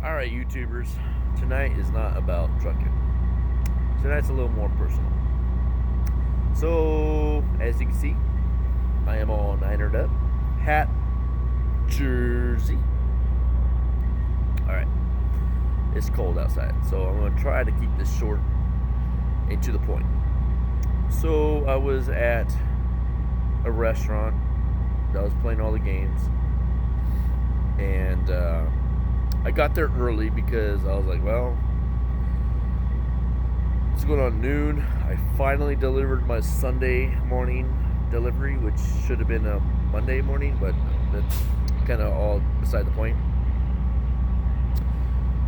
All right, YouTubers. Tonight is not about trucking. Tonight's a little more personal. So, as you can see, I am all ninered up. Hat, jersey. All right. It's cold outside, so I'm going to try to keep this short and to the point. So, I was at a restaurant that was playing all the games, and I got there early because I was like, well, it's going on noon. I finally delivered my Sunday morning delivery, which should have been a Monday morning, but that's kind of all beside the point.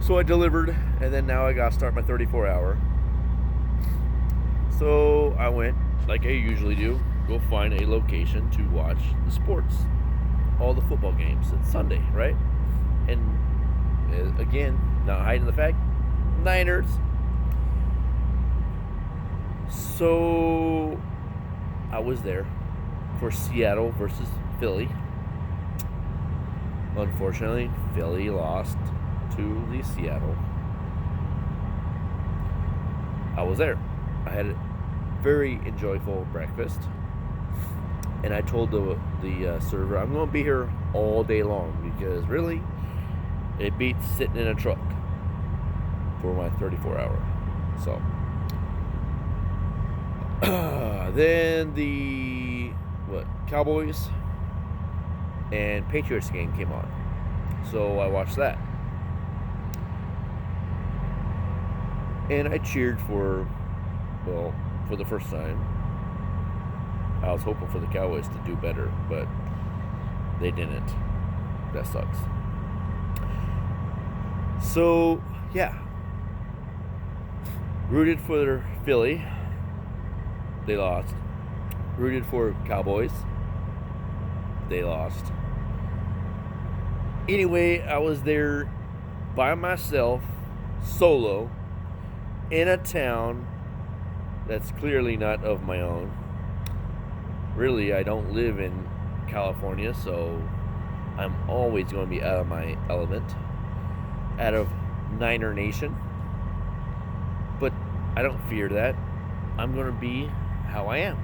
So I delivered, and then now I got to start my 34-hour. So I went, like I usually do, go find a location to watch the sports, all the football games. It's Sunday, right? And again, not hiding the fact, Niners. So I was there for Seattle versus Philly. Unfortunately, Philly lost to the Seattle. I was there. I had a very enjoyable breakfast, and I told the server I'm going to be here all day long because really, it beats sitting in a truck for my 34-hour. So then the Cowboys and Patriots game came on, so I watched that, and I cheered for the first time. I was hoping for the Cowboys to do better, but they didn't. That sucks. So yeah, rooted for Philly. They lost. Rooted for Cowboys. They lost. Anyway, I was there by myself, solo, in a town that's clearly not of my own. Really, I don't live in California, so I'm always going to be out of my element, out of Niner Nation. But I don't fear that. I'm going to be how I am.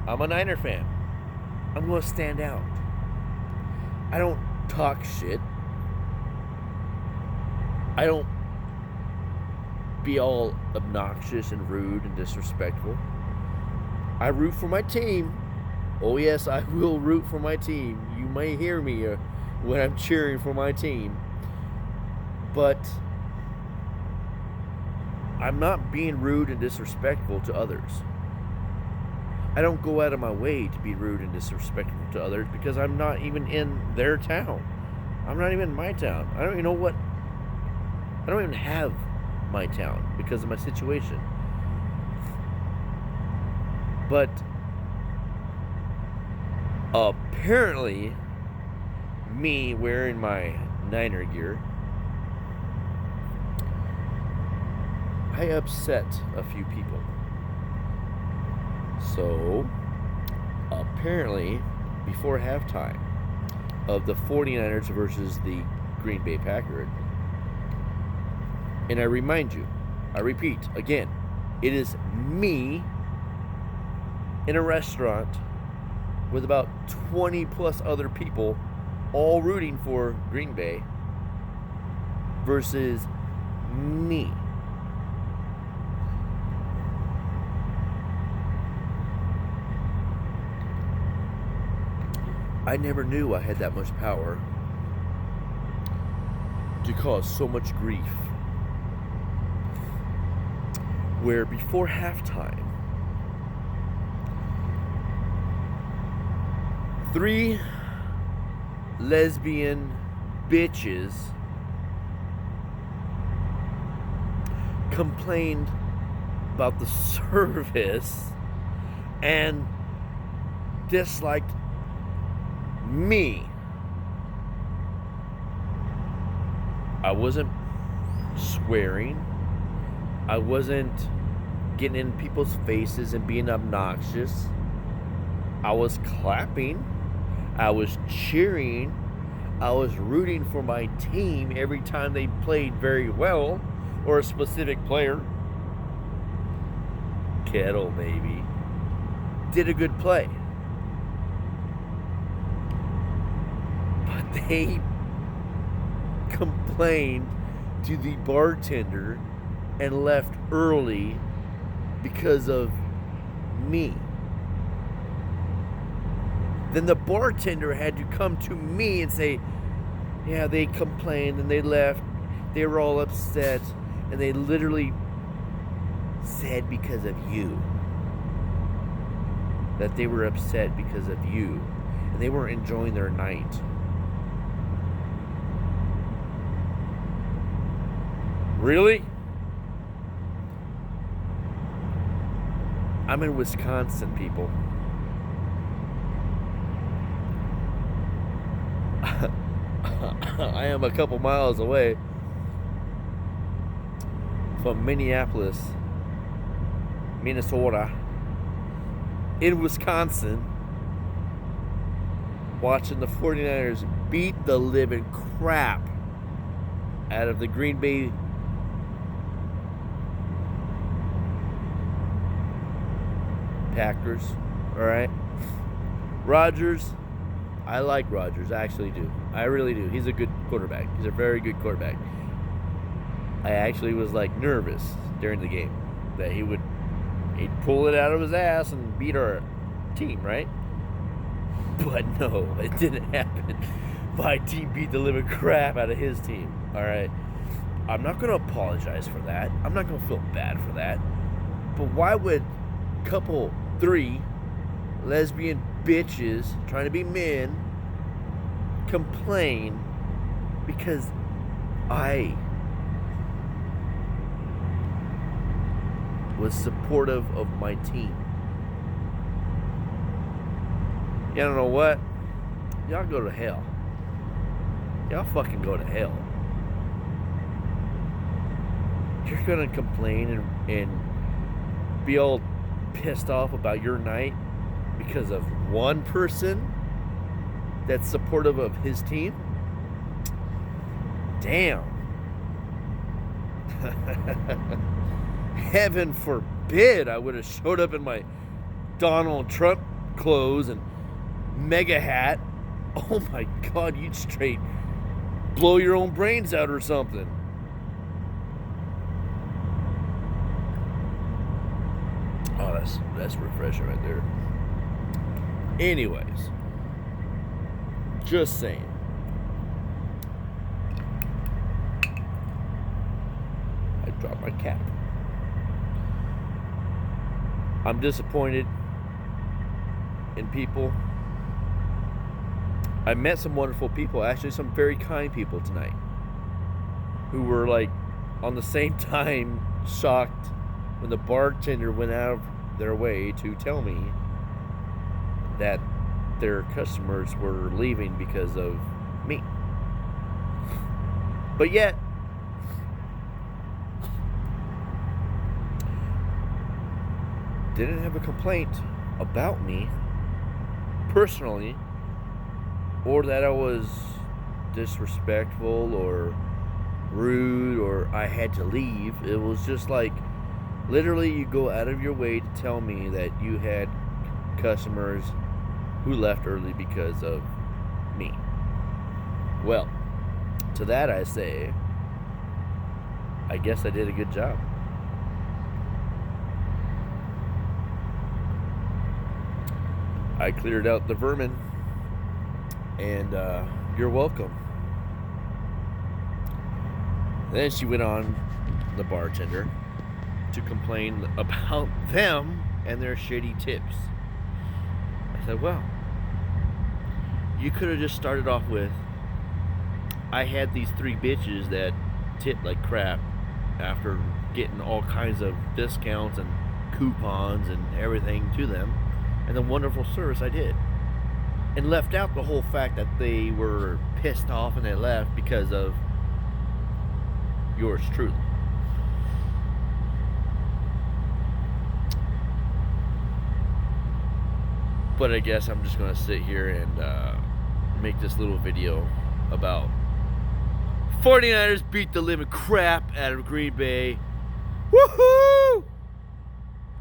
I'm a Niner fan. I'm going to stand out. I don't talk shit. I don't be all obnoxious and rude and disrespectful. I root for my team. Oh yes, I will root for my team. You may hear me when I'm cheering for my team. But I'm not being rude and disrespectful to others. I don't go out of my way to be rude and disrespectful to others because I'm not even in their town. I'm not even in my town. I don't even have my town because of my situation. But apparently, me wearing my Niner gear, I upset a few people. So, apparently, before halftime of the 49ers versus the Green Bay Packers, and I remind you, I repeat again, it is me in a restaurant with about 20 plus other people all rooting for Green Bay versus me. I never knew I had that much power to cause so much grief. Where before halftime, 3 lesbian bitches complained about the service and disliked me. I wasn't swearing. I wasn't getting in people's faces and being obnoxious. I was clapping. I was cheering. I was rooting for my team every time they played very well, or a specific player. Kettle, maybe, did a good play. But they complained to the bartender and left early because of me. Then the bartender had to come to me and say, yeah, they complained and they left. They were all upset. And they literally said because of you. That they were upset because of you. And they weren't enjoying their night. Really? I'm in Wisconsin, people. I am a couple miles away from Minneapolis, Minnesota, in Wisconsin, watching the 49ers beat the living crap out of the Green Bay Packers. All right, Rodgers. I like Rodgers. I actually do. I really do. He's a good quarterback. He's a very good quarterback. I actually was like nervous during the game that he'd pull it out of his ass and beat our team, right? But no, it didn't happen. My team beat the living crap out of his team. All right. I'm not going to apologize for that. I'm not going to feel bad for that. But why would three lesbian bitches trying to be men complain because I was supportive of my team? You don't know what? Y'all go to hell. Y'all fucking go to hell. You're gonna complain and be all pissed off about your night because of one person that's supportive of his team? Damn. Heaven forbid I would have showed up in my Donald Trump clothes and mega hat. Oh my God, you'd straight blow your own brains out or something. Oh, that's refreshing right there. Anyways, just saying. I dropped my cap. I'm disappointed in people. I met some wonderful people, actually some very kind people tonight, who were like on the same time shocked when the bartender went out of their way to tell me that their customers were leaving because of me. But yet, didn't have a complaint about me personally, or that I was disrespectful or rude or I had to leave. It was just like, literally, you go out of your way to tell me that you had customers who left early because of me. Well, to that I say, I guess I did a good job. I cleared out the vermin, and you're welcome. Then she went on, the bartender, to complain about them and their shitty tips. I said, well, you could have just started off with, I had these 3 bitches that tipped like crap after getting all kinds of discounts and coupons and everything to them, and the wonderful service I did, and left out the whole fact that they were pissed off and they left because of yours truly. But I guess I'm just going to sit here and make this little video about 49ers beat the living crap out of Green Bay. Woohoo!